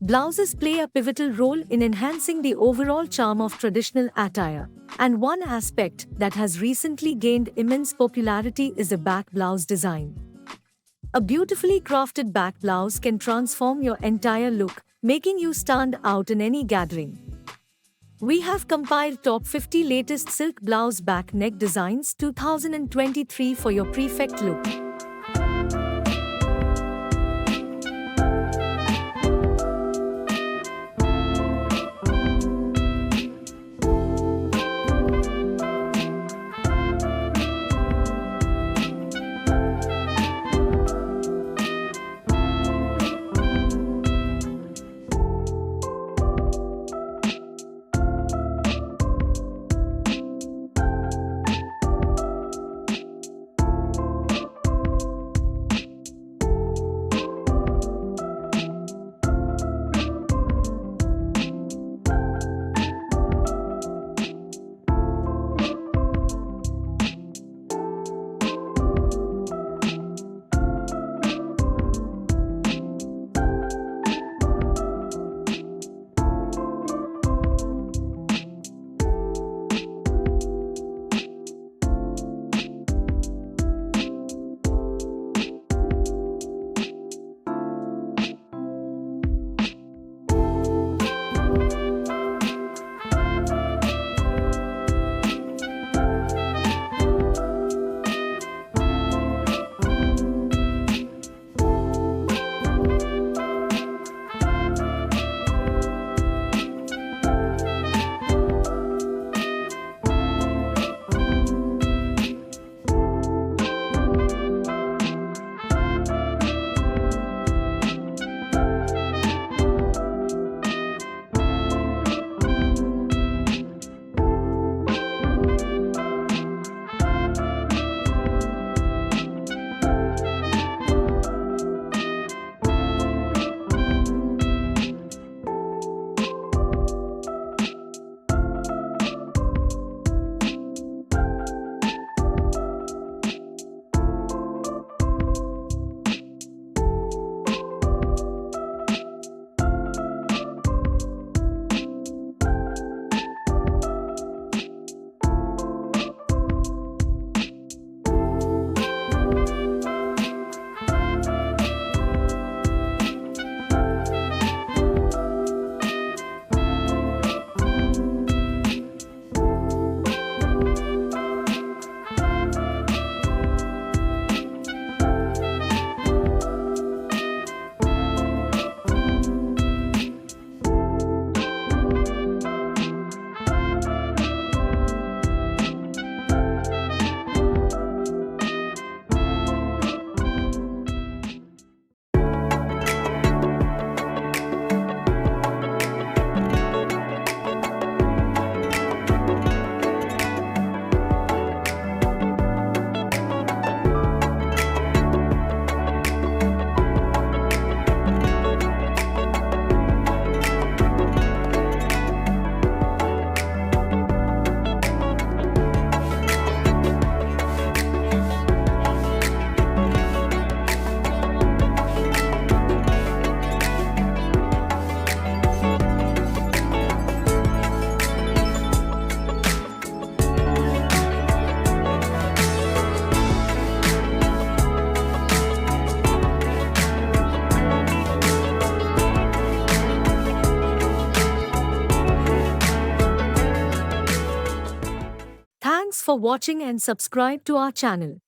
Blouses play a pivotal role in enhancing the overall charm of traditional attire, and one aspect that has recently gained immense popularity is the back blouse design. A beautifully crafted back blouse can transform your entire look, making you stand out in any gathering. We have compiled top 50 latest silk blouse back neck designs 2023 for your perfect look. Thanks for watching and subscribe to our channel.